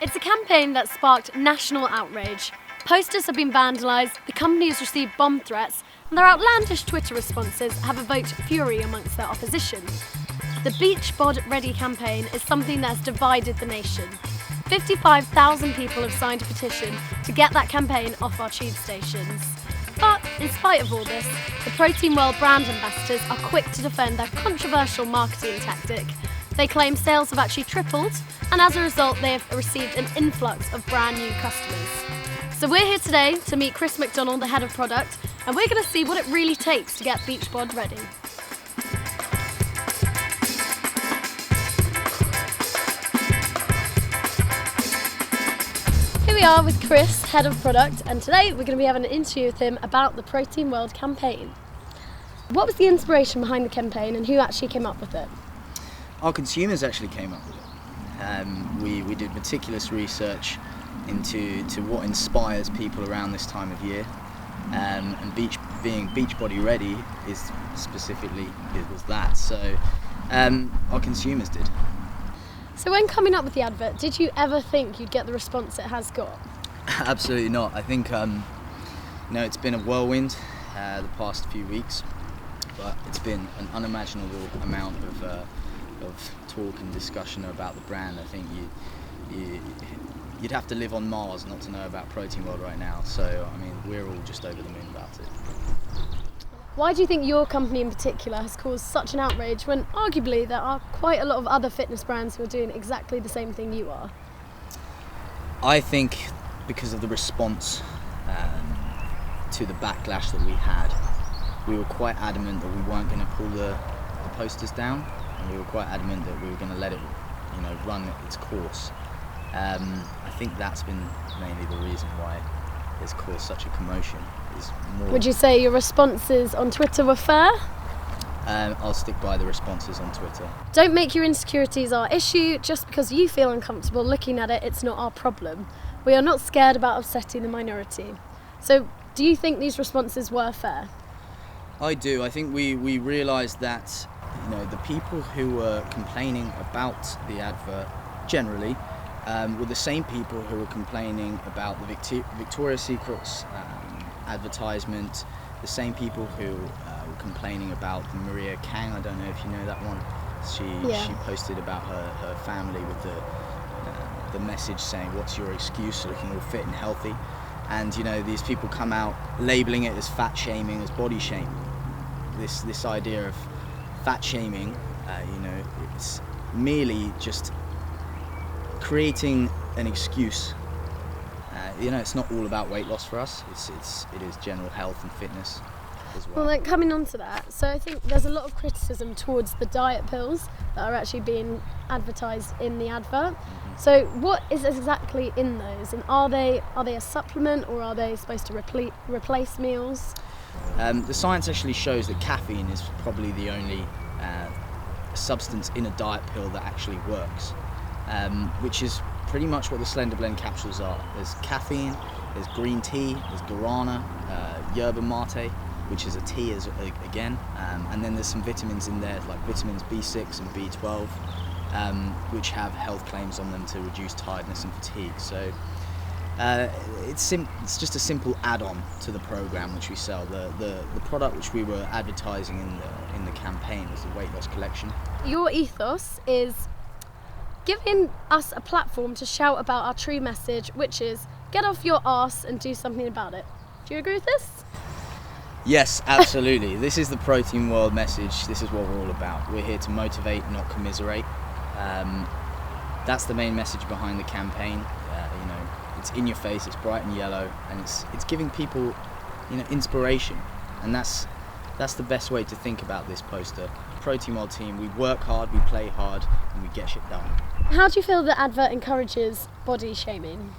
It's a campaign that sparked national outrage. Posters have been vandalised, the company has received bomb threats, and their outlandish Twitter responses have evoked fury amongst their opposition. The Beach Bod Ready campaign is something that has divided the nation. 55,000 people have signed a petition to get that campaign off our tube stations. But in spite of all this, the Protein World brand ambassadors are quick to defend their controversial marketing tactic. They claim sales have actually tripled, and as a result they have received an influx of brand new customers. So we're here today to meet Chris McDonnell, the head of product, and we're going to see what it really takes to get Beach Bod ready. Here we are with Chris, head of product, and today we're going to be having an interview with him about the Protein World campaign. What was the inspiration behind the campaign and who actually came up with it? Our consumers actually came up with it. We did meticulous research into what inspires people around this time of year, and being beach body ready is specifically, it was that. So our consumers did. So when coming up with the advert, did you ever think you'd get the response it has got? Absolutely not. I think it's been a whirlwind the past few weeks, but it's been an unimaginable amount of talk and discussion about the brand. I think you'd have to live on Mars not to know about Protein World right now. So I mean, we're all just over the moon about it. Why do you think your company in particular has caused such an outrage when arguably there are quite a lot of other fitness brands who are doing exactly the same thing you are? I think because of the response to the backlash that we had, we were quite adamant that we weren't going to pull the posters down, and we were quite adamant that we were going to let it, run its course. I think that's been mainly the reason why it's caused such a commotion. Would you say your responses on Twitter were fair? I'll stick by the responses on Twitter. Don't make your insecurities our issue. Just because you feel uncomfortable looking at it, it's not our problem. We are not scared about upsetting the minority. So, do you think these responses were fair? I do. I think we realised that the people who were complaining about the advert generally were the same people who were complaining about the Victoria's Secret's advertisement, the same people who were complaining about the Maria Kang. I don't know if you know that one. She posted about her family with the message saying, "What's your excuse? Looking all fit and healthy." And these people come out labelling it as fat shaming, as body shaming. This idea of fat shaming, it's merely just creating an excuse. It's not all about weight loss for us. It is general health and fitness as well. Well, then coming on to that, so I think there's a lot of criticism towards the diet pills that are actually being advertised in the advert. Mm-hmm. So what is exactly in those, and are they a supplement, or are they supposed to replace meals? The science actually shows that caffeine is probably the only substance in a diet pill that actually works, which is pretty much what the Slender Blend capsules are. There's caffeine, there's green tea, there's guarana, yerba mate, which is a tea again, and then there's some vitamins in there like vitamins B6 and B12, which have health claims on them to reduce tiredness and fatigue. So it's just a simple add-on to the program which we sell. The product which we were advertising in the campaign was the weight loss collection. Your ethos is giving us a platform to shout about our true message, which is get off your arse and do something about it. Do you agree with this? Yes, absolutely. This is the Protein World message. This is what we're all about. We're here to motivate, not commiserate. That's the main message behind the campaign. It's in your face, it's bright and yellow, and it's giving people inspiration, and that's the best way to think about this poster. Protein World team, we work hard, we play hard, and we get shit done. How do you feel the advert encourages body shaming?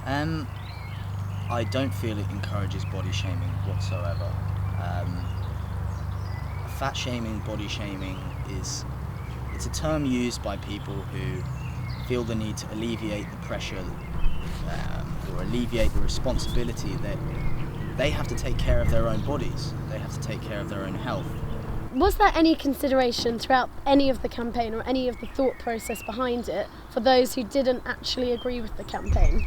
I don't feel it encourages body shaming whatsoever. Fat shaming, body shaming it's a term used by people who feel the need to alleviate the pressure or alleviate the responsibility that they have to take care of their own bodies, they have to take care of their own health. Was there any consideration throughout any of the campaign or any of the thought process behind it for those who didn't actually agree with the campaign?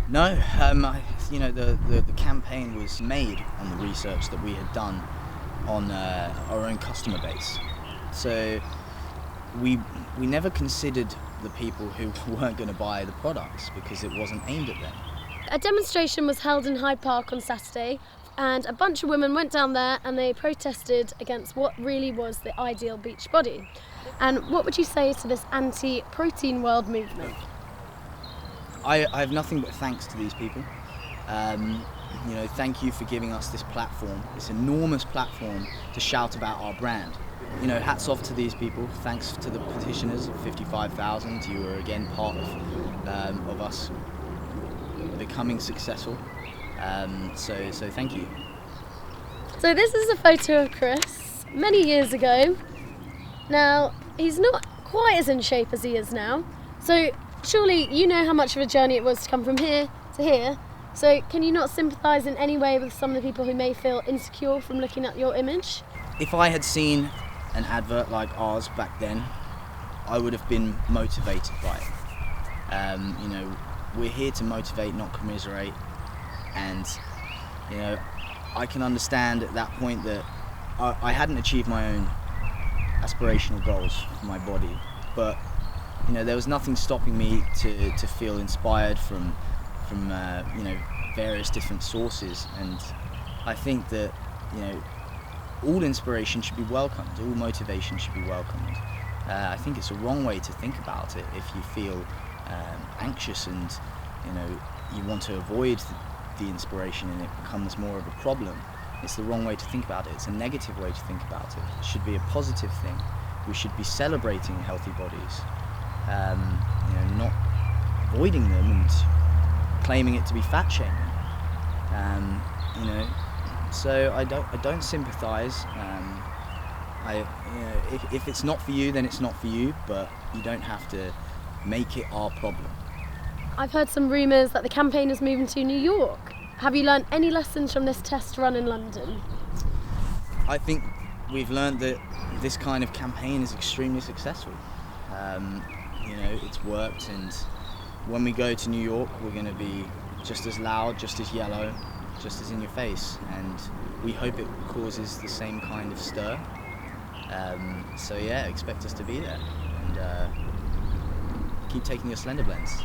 No, the campaign was made on the research that we had done on our own customer base. So we never considered the people who weren't going to buy the products because it wasn't aimed at them. A demonstration was held in Hyde Park on Saturday, and a bunch of women went down there and they protested against what really was the ideal beach body. And what would you say to this anti-protein world movement? I have nothing but thanks to these people. Thank you for giving us this platform, this enormous platform to shout about our brand. Hats off to these people. Thanks to the petitioners of 55,000. You were again part of us becoming successful. So thank you. So this is a photo of Chris many years ago. Now, he's not quite as in shape as he is now. So surely you know how much of a journey it was to come from here to here. So can you not sympathise in any way with some of the people who may feel insecure from looking at your image? If I had seen an advert like ours back then, I would have been motivated by it. We're here to motivate, not commiserate. And, I can understand at that point that I hadn't achieved my own aspirational goals for my body. But, there was nothing stopping me to feel inspired from various different sources. And I think that, all inspiration should be welcomed, all motivation should be welcomed. I think it's a wrong way to think about it if you feel anxious and you want to avoid the inspiration and it becomes more of a problem. It's the wrong way to think about it. It's a negative way to think about it. It should be a positive thing. We should be celebrating healthy bodies, not avoiding them and claiming it to be fat shaming. So I don't sympathise. If it's not for you, then it's not for you. But you don't have to make it our problem. I've heard some rumours that the campaign is moving to New York. Have you learned any lessons from this test run in London? I think we've learned that this kind of campaign is extremely successful. It's worked, and when we go to New York, we're going to be just as loud, just as yellow, just as in your face, and we hope it causes the same kind of stir. Expect us to be there, and keep taking your Slender Blends.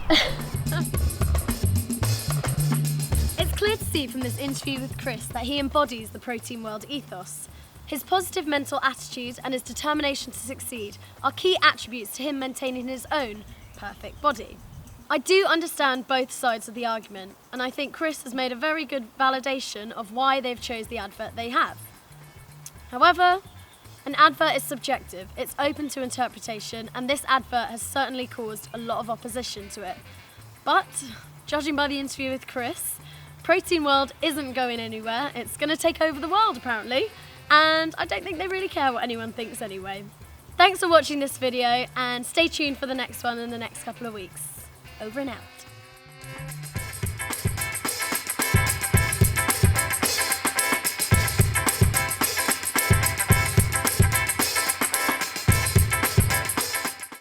It's clear to see from this interview with Chris that he embodies the protein world ethos. His positive mental attitude and his determination to succeed are key attributes to him maintaining his own perfect body. I do understand both sides of the argument, and I think Chris has made a very good validation of why they've chose the advert they have. However, an advert is subjective, it's open to interpretation, and this advert has certainly caused a lot of opposition to it. But, judging by the interview with Chris, Protein World isn't going anywhere. It's going to take over the world, apparently, and I don't think they really care what anyone thinks anyway. Thanks for watching this video, and stay tuned for the next one in the next couple of weeks. Over and out.